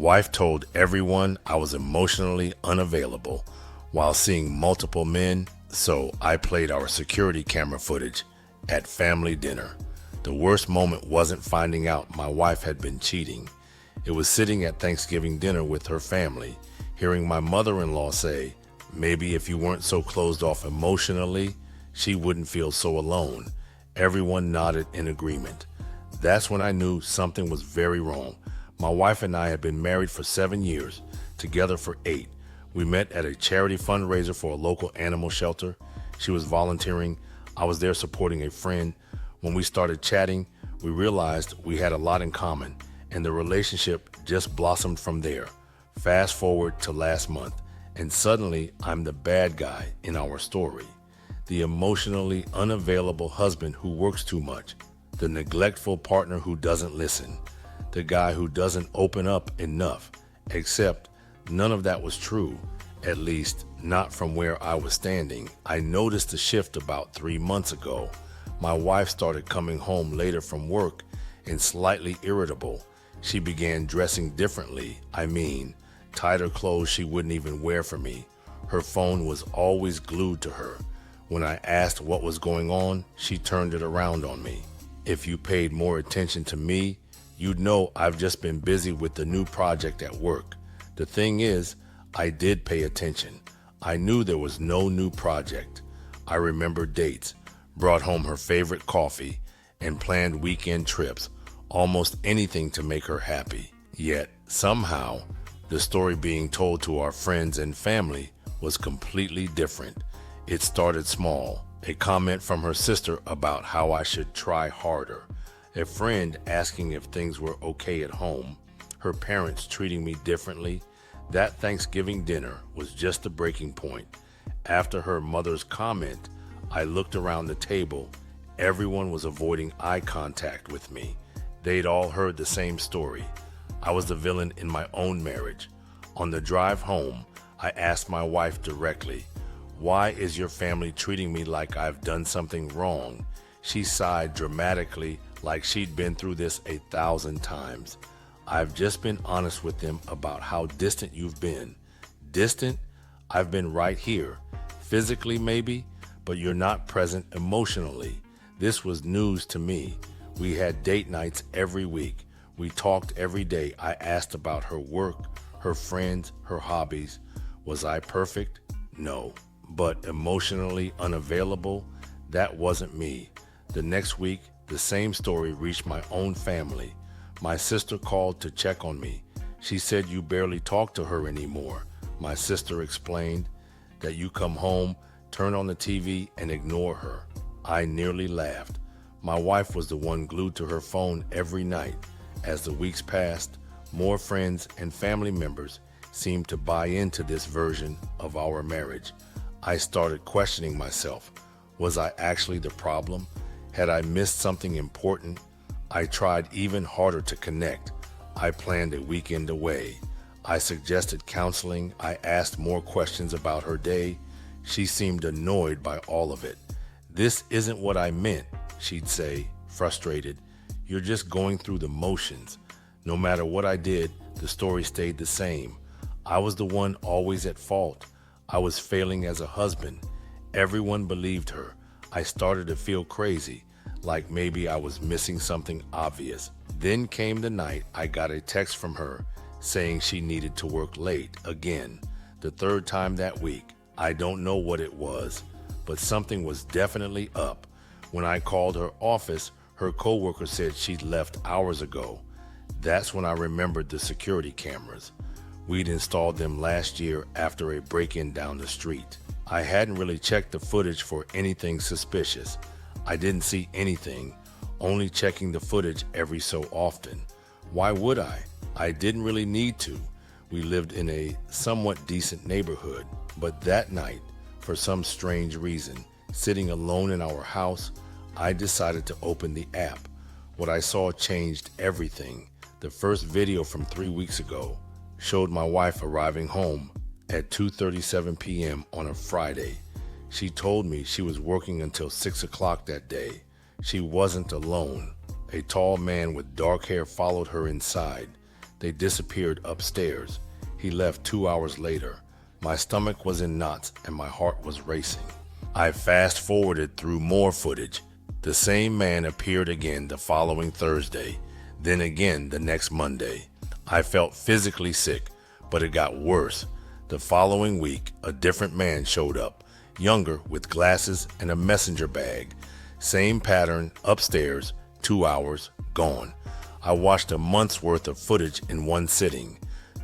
Wife told everyone I was emotionally unavailable while seeing multiple men, so I played our security camera footage at family dinner. The worst moment wasn't finding out my wife had been cheating. It was sitting at Thanksgiving dinner with her family, hearing my mother-in-law say, maybe if you weren't so closed off emotionally, she wouldn't feel so alone. Everyone nodded in agreement. That's when I knew something was very wrong. My wife and I had been married for 7 years, together for 8. We met at a charity fundraiser for a local animal shelter. She was volunteering. I was there supporting a friend. When we started chatting, we realized we had a lot in common, and the relationship just blossomed from there. Fast forward to last month, and suddenly I'm the bad guy in our story. The emotionally unavailable husband who works too much, the neglectful partner who doesn't listen, the guy who doesn't open up enough, except none of that was true, at least not from where I was standing. I noticed a shift about 3 months ago. My wife started coming home later from work and slightly irritable. She began dressing differently, tighter clothes she wouldn't even wear for me. Her phone was always glued to her. When I asked what was going on, she turned it around on me. If you paid more attention to me, you'd know I've just been busy with the new project at work. The thing is, I did pay attention. I knew there was no new project. I remembered dates, brought home her favorite coffee, and planned weekend trips, almost anything to make her happy. Yet, somehow, the story being told to our friends and family was completely different. It started small, a comment from her sister about how I should try harder, a friend asking if things were okay at home, her parents treating me differently. That Thanksgiving dinner was just the breaking point. After her mother's comment, I looked around the table. Everyone was avoiding eye contact with me. They'd all heard the same story. I was the villain in my own marriage. On the drive home, I asked my wife directly, "Why is your family treating me like I've done something wrong?" She sighed dramatically, like she'd been through this 1,000 times. "I've just been honest with them about how distant you've been." Distant? I've been right here. Physically maybe, but you're not present emotionally. This was news to me. We had date nights every week. We talked every day. I asked about her work, her friends, her hobbies. Was I perfect? No. But emotionally unavailable? That wasn't me. The next week, the same story reached my own family. My sister called to check on me. She said you barely talk to her anymore. My sister explained that you come home, turn on the TV, and ignore her. I nearly laughed. My wife was the one glued to her phone every night. As the weeks passed, more friends and family members seemed to buy into this version of our marriage. I started questioning myself. Was I actually the problem? Had I missed something important? I tried even harder to connect. I planned a weekend away. I suggested counseling. I asked more questions about her day. She seemed annoyed by all of it. "This isn't what I meant," she'd say, frustrated. "You're just going through the motions." No matter what I did, the story stayed the same. I was the one always at fault. I was failing as a husband. Everyone believed her. I started to feel crazy, like maybe I was missing something obvious. Then came the night I got a text from her saying she needed to work late again, the 3rd time that week. I don't know what it was, but something was definitely up. When I called her office, her coworker said she'd left hours ago. That's when I remembered the security cameras. We'd installed them last year after a break-in down the street. I hadn't really checked the footage for anything suspicious. I didn't see anything, only checking the footage every so often. Why would I? I didn't really need to. We lived in a somewhat decent neighborhood, but that night, for some strange reason, sitting alone in our house, I decided to open the app. What I saw changed everything. The first video from 3 weeks ago showed my wife arriving home at 2:37 p.m. on a Friday. She told me she was working until 6 o'clock that day. She wasn't alone. A tall man with dark hair followed her inside. They disappeared upstairs. He left 2 hours later. My stomach was in knots and my heart was racing. I fast-forwarded through more footage. The same man appeared again the following Thursday, then again the next Monday. I felt physically sick, but it got worse. The following week, a different man showed up, younger, with glasses and a messenger bag. Same pattern, upstairs, 2 hours, gone. I watched a month's worth of footage in one sitting.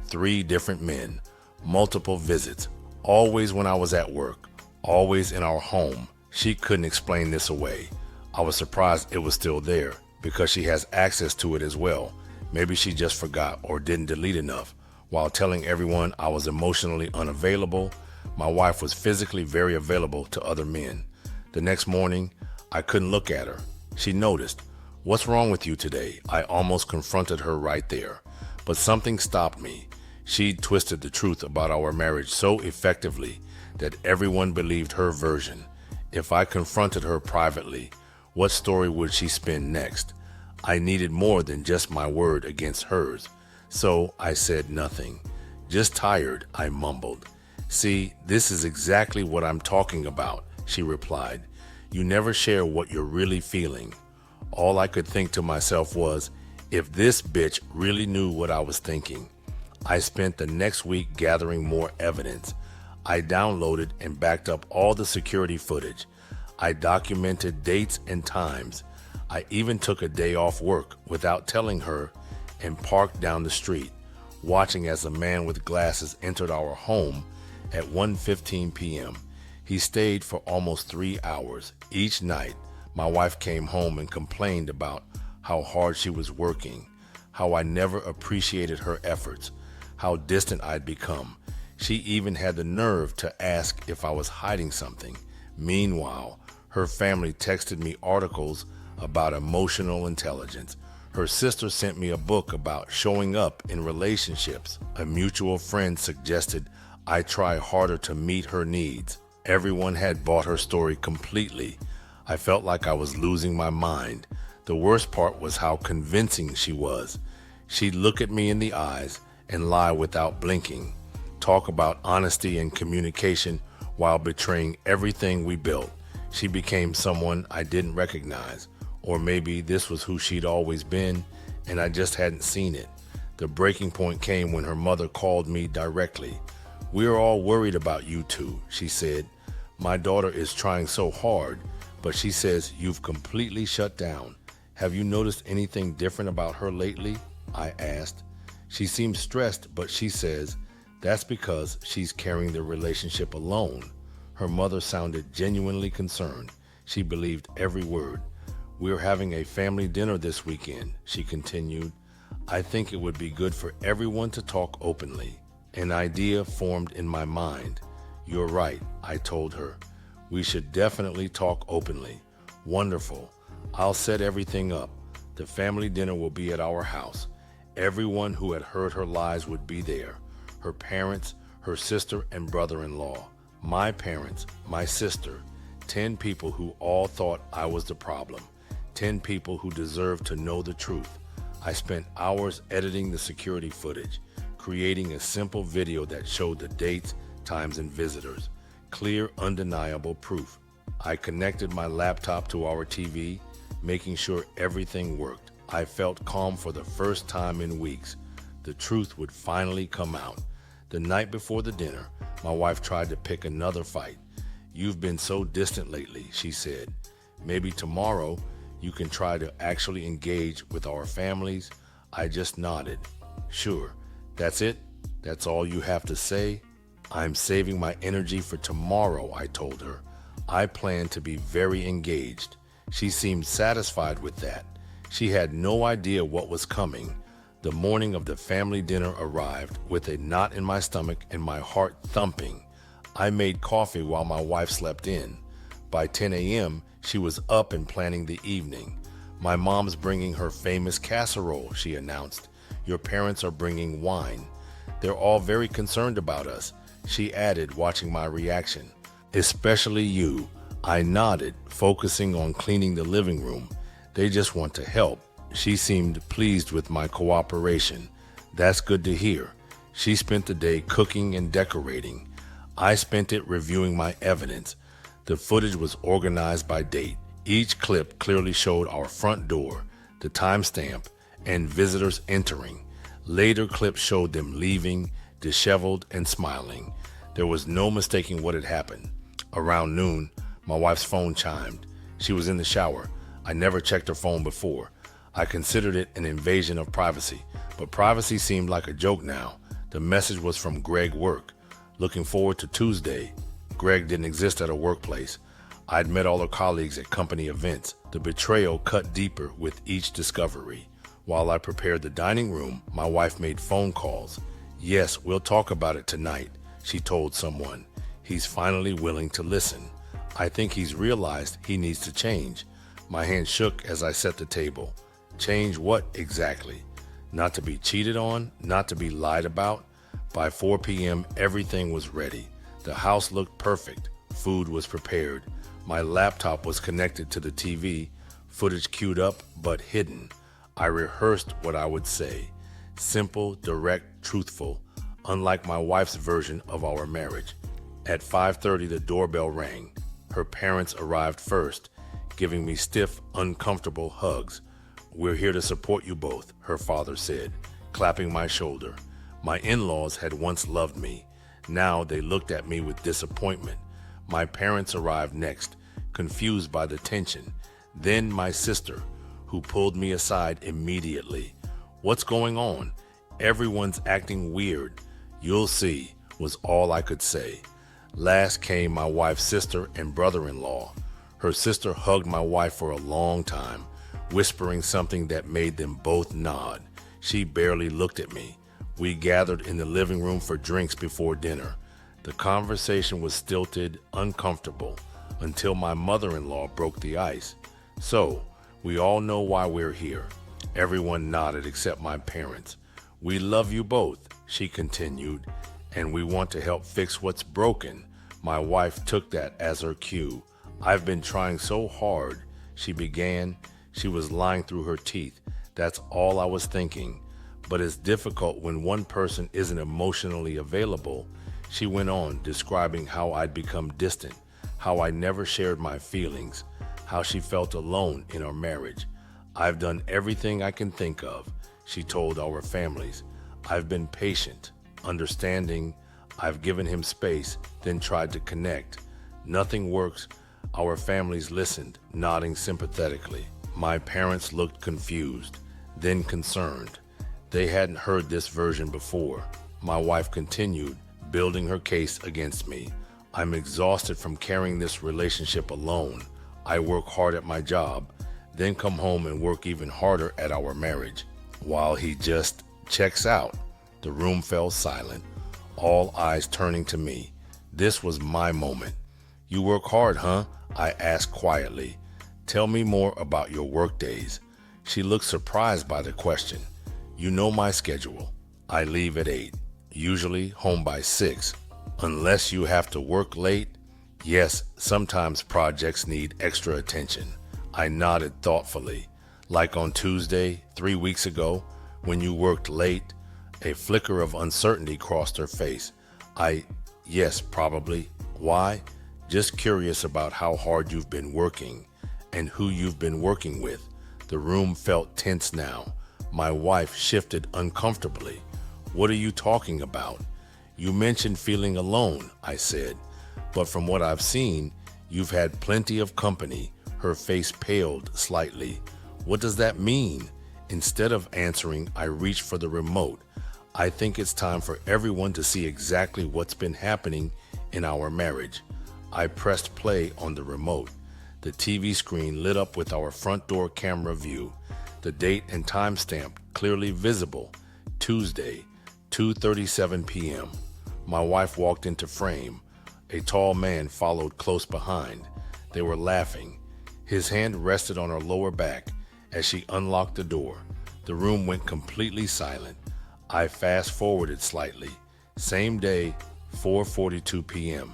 3 different men, multiple visits, always when I was at work, always in our home. She couldn't explain this away. I was surprised it was still there because she has access to it as well. Maybe she just forgot or didn't delete enough. While telling everyone I was emotionally unavailable, my wife was physically very available to other men. The next morning, I couldn't look at her. She noticed. "What's wrong with you today?" I almost confronted her right there, but something stopped me. She twisted the truth about our marriage so effectively that everyone believed her version. If I confronted her privately, what story would she spin next? I needed more than just my word against hers. So I said nothing. "Just tired," I mumbled. "See, this is exactly what I'm talking about," she replied. "You never share what you're really feeling." All I could think to myself was, if this bitch really knew what I was thinking. I spent the next week gathering more evidence. I downloaded and backed up all the security footage. I documented dates and times. I even took a day off work without telling her and parked down the street, watching as a man with glasses entered our home at 1:15 p.m. He stayed for almost 3 hours. Each night, my wife came home and complained about how hard she was working, how I never appreciated her efforts, how distant I'd become. She even had the nerve to ask if I was hiding something. Meanwhile, her family texted me articles about emotional intelligence. Her sister sent me a book about showing up in relationships. A mutual friend suggested I try harder to meet her needs. Everyone had bought her story completely. I felt like I was losing my mind. The worst part was how convincing she was. She'd look at me in the eyes and lie without blinking. Talk about honesty and communication while betraying everything we built. She became someone I didn't recognize. Or maybe this was who she'd always been, and I just hadn't seen it. The breaking point came when her mother called me directly. "We're all worried about you two," she said. "My daughter is trying so hard, but she says you've completely shut down. Have you noticed anything different about her lately?" I asked. "She seems stressed, but she says that's because she's carrying the relationship alone." Her mother sounded genuinely concerned. She believed every word. "We're having a family dinner this weekend," she continued. "I think it would be good for everyone to talk openly." An idea formed in my mind. "You're right," I told her. "We should definitely talk openly." "Wonderful. I'll set everything up. The family dinner will be at our house. Everyone who had heard her lies would be there. Her parents, her sister and brother-in-law, my parents, my sister, 10 people who all thought I was the problem. 10 people who deserve to know the truth. I spent hours editing the security footage, creating a simple video that showed the dates, times, and visitors. Clear, undeniable proof. I connected my laptop to our TV, making sure everything worked. I felt calm for the first time in weeks. The truth would finally come out. The night before the dinner, my wife tried to pick another fight. "You've been so distant lately," she said. "Maybe tomorrow you can try to actually engage with our families." I just nodded. "Sure. That's it? That's all you have to say?" "I'm saving my energy for tomorrow," I told her. "I plan to be very engaged." She seemed satisfied with that. She had no idea what was coming. The morning of the family dinner arrived with a knot in my stomach and my heart thumping. I made coffee while my wife slept in. By 10 a.m., she was up and planning the evening. "My mom's bringing her famous casserole," she announced. "Your parents are bringing wine. They're all very concerned about us," she added, watching my reaction. "Especially you." I nodded, focusing on cleaning the living room. "They just want to help." She seemed pleased with my cooperation. That's good to hear. She spent the day cooking and decorating. I spent it reviewing my evidence. The footage was organized by date. Each clip clearly showed our front door, the timestamp, and visitors entering. Later clips showed them leaving, disheveled and smiling. There was no mistaking what had happened. Around noon, my wife's phone chimed. She was in the shower. I never checked her phone before. I considered it an invasion of privacy, but privacy seemed like a joke now. The message was from Greg Work. Looking forward to Tuesday. Greg didn't exist at a workplace. I'd met all her colleagues at company events. The betrayal cut deeper with each discovery. While I prepared the dining room, my wife made phone calls. Yes, we'll talk about it tonight, she told someone. He's finally willing to listen. I think he's realized he needs to change. My hand shook as I set the table. Change what exactly? Not to be cheated on, not to be lied about. By 4 p.m., everything was ready. The house looked perfect. Food was prepared. My laptop was connected to the TV, footage queued up but hidden. I rehearsed what I would say. Simple, direct, truthful, unlike my wife's version of our marriage. At 5:30, the doorbell rang. Her parents arrived first, giving me stiff, uncomfortable hugs. We're here to support you both, her father said, clapping my shoulder. My in-laws had once loved me. Now they looked at me with disappointment. My parents arrived next, confused by the tension. Then my sister, who pulled me aside immediately. What's going on? Everyone's acting weird. You'll see, was all I could say. Last came my wife's sister and brother-in-law. Her sister hugged my wife for a long time, whispering something that made them both nod. She barely looked at me. We gathered in the living room for drinks before dinner. The conversation was stilted, uncomfortable, until my mother-in-law broke the ice. So, we all know why we're here. Everyone nodded except my parents. We love you both, she continued, and we want to help fix what's broken. My wife took that as her cue. I've been trying so hard, she began. She was lying through her teeth. That's all I was thinking. But it's difficult when one person isn't emotionally available. She went on, describing how I'd become distant, how I never shared my feelings, how she felt alone in our marriage. I've done everything I can think of, she told our families. I've been patient, understanding. I've given him space, then tried to connect. Nothing works. Our families listened, nodding sympathetically. My parents looked confused, then concerned. They hadn't heard this version before. My wife continued, building her case against me. I'm exhausted from carrying this relationship alone. I work hard at my job, then come home and work even harder at our marriage. While he just checks out. The room fell silent, all eyes turning to me. This was my moment. You work hard, huh? I asked quietly. Tell me more about your work days. She looked surprised by the question. You know my schedule. I leave at 8, usually home by 6. Unless you have to work late? Yes, sometimes projects need extra attention. I nodded thoughtfully. Like on Tuesday, 3 weeks ago, when you worked late? A flicker of uncertainty crossed her face. Yes, probably. Why? Just curious about how hard you've been working and who you've been working with. The room felt tense now. My wife shifted uncomfortably. What are you talking about? You mentioned feeling alone, I said. But from what I've seen, you've had plenty of company. Her face paled slightly. What does that mean? Instead of answering, I reached for the remote. I think it's time for everyone to see exactly what's been happening in our marriage. I pressed play on the remote. The TV screen lit up with our front door camera view. The date and timestamp clearly visible. Tuesday, 2:37 p.m. My wife walked into frame. A tall man followed close behind. They were laughing. His hand rested on her lower back as she unlocked the door. The room went completely silent. I fast-forwarded slightly. Same day, 4:42 p.m.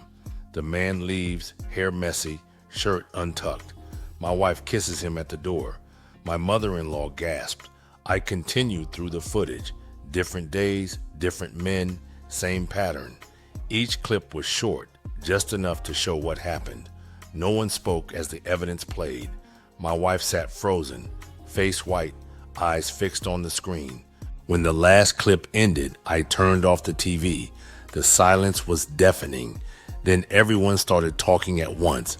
The man leaves, hair messy, shirt untucked. My wife kisses him at the door. My mother-in-law gasped. I continued through the footage. Different days, different men, same pattern. Each clip was short, just enough to show what happened. No one spoke as the evidence played. My wife sat frozen, face white, eyes fixed on the screen. When the last clip ended, I turned off the TV. The silence was deafening. Then everyone started talking at once.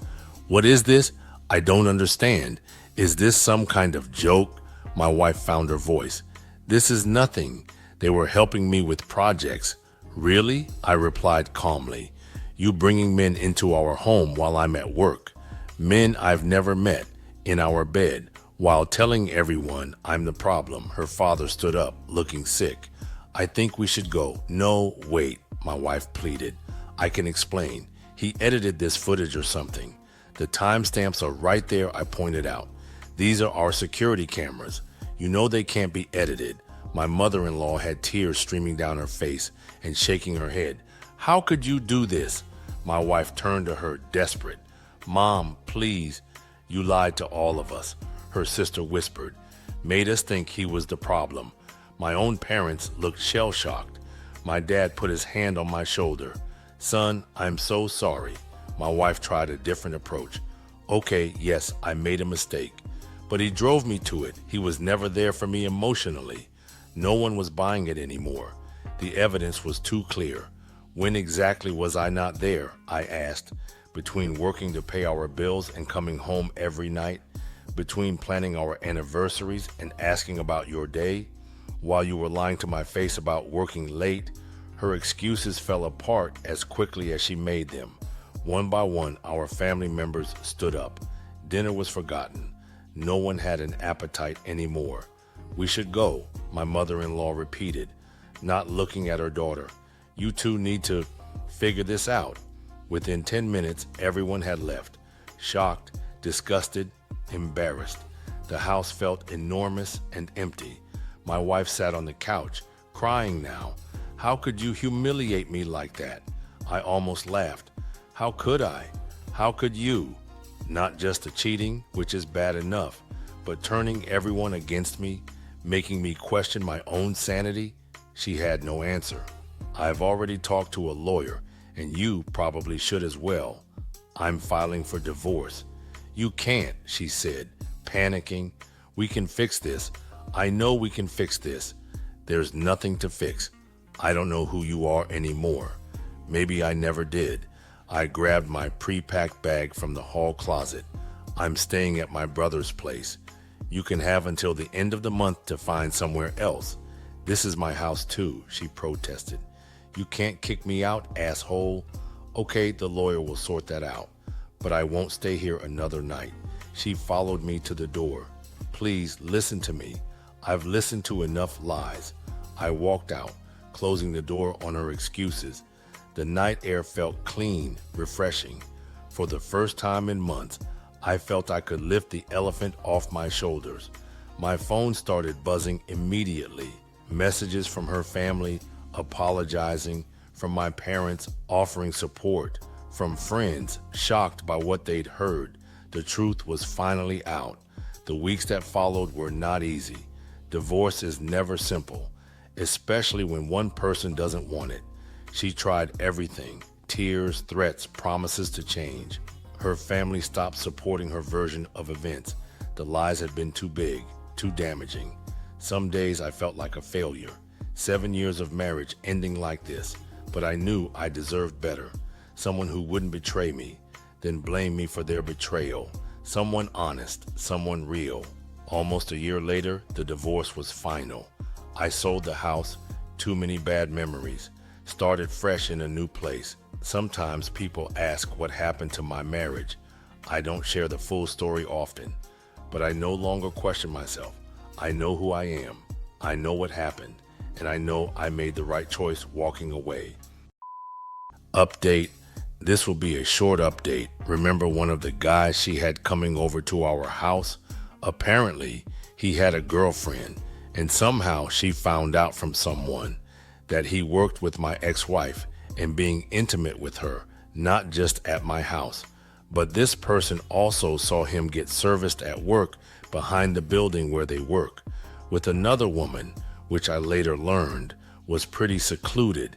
What is this? I don't understand. Is this some kind of joke? My wife found her voice. This is nothing. They were helping me with projects. Really? I replied calmly. You bringing men into our home while I'm at work. Men I've never met, in our bed, while telling everyone I'm the problem. Her father stood up, looking sick. I think we should go. No, wait, my wife pleaded. I can explain. He edited this footage or something. The timestamps are right there, I pointed out. These are our security cameras. You know they can't be edited. My mother-in-law had tears streaming down her face and shaking her head. How could you do this? My wife turned to her, desperate. Mom, please. You lied to all of us, her sister whispered. Made us think he was the problem. My own parents looked shell-shocked. My dad put his hand on my shoulder. Son, I'm so sorry. My wife tried a different approach. Okay, yes, I made a mistake. But he drove me to it. He was never there for me emotionally. No one was buying it anymore. The evidence was too clear. When exactly was I not there? I asked. Between working to pay our bills and coming home every night? Between planning our anniversaries and asking about your day? While you were lying to my face about working late? Her excuses fell apart as quickly as she made them. One by one, our family members stood up. Dinner was forgotten. No one had an appetite anymore. We should go, my mother-in-law repeated, not looking at her daughter. You two need to figure this out. Within 10 minutes, everyone had left, shocked, disgusted, embarrassed. The house felt enormous and empty. My wife sat on the couch, crying now. How could you humiliate me like that? I almost laughed. How could I? How could you? Not just the cheating, which is bad enough, but turning everyone against me, making me question my own sanity? She had no answer. I've already talked to a lawyer, and you probably should as well. I'm filing for divorce. You can't, she said, panicking. We can fix this. I know we can fix this. There's nothing to fix. I don't know who you are anymore. Maybe I never did. I grabbed my pre-packed bag from the hall closet. I'm staying at my brother's place. You can have until the end of the month to find somewhere else. This is my house too, she protested. You can't kick me out, asshole. Okay, the lawyer will sort that out, but I won't stay here another night. She followed me to the door. Please listen to me. I've listened to enough lies. I walked out, closing the door on her excuses. The night air felt clean, refreshing. For the first time in months, I felt I could lift the elephant off my shoulders. My phone started buzzing immediately. Messages from her family, apologizing, from my parents offering support, from friends shocked by what they'd heard. The truth was finally out. The weeks that followed were not easy. Divorce is never simple, especially when one person doesn't want it. She tried everything, tears, threats, promises to change. Her family stopped supporting her version of events. The lies had been too big, too damaging. Some days I felt like a failure. 7 years of marriage ending like this, but I knew I deserved better. Someone who wouldn't betray me, then blame me for their betrayal. Someone honest, someone real. Almost a year later, the divorce was final. I sold the house, too many bad memories. Started fresh in a new place. Sometimes people ask what happened to my marriage. I don't share the full story often, but I no longer question myself. I know who I am. I know what happened, and I know I made the right choice walking away. Update. This will be a short update. Remember one of the guys she had coming over to our house? Apparently, he had a girlfriend, and somehow she found out from someone that he worked with my ex-wife and being intimate with her, not just at my house. But this person also saw him get serviced at work behind the building where they work with another woman, which I later learned was pretty secluded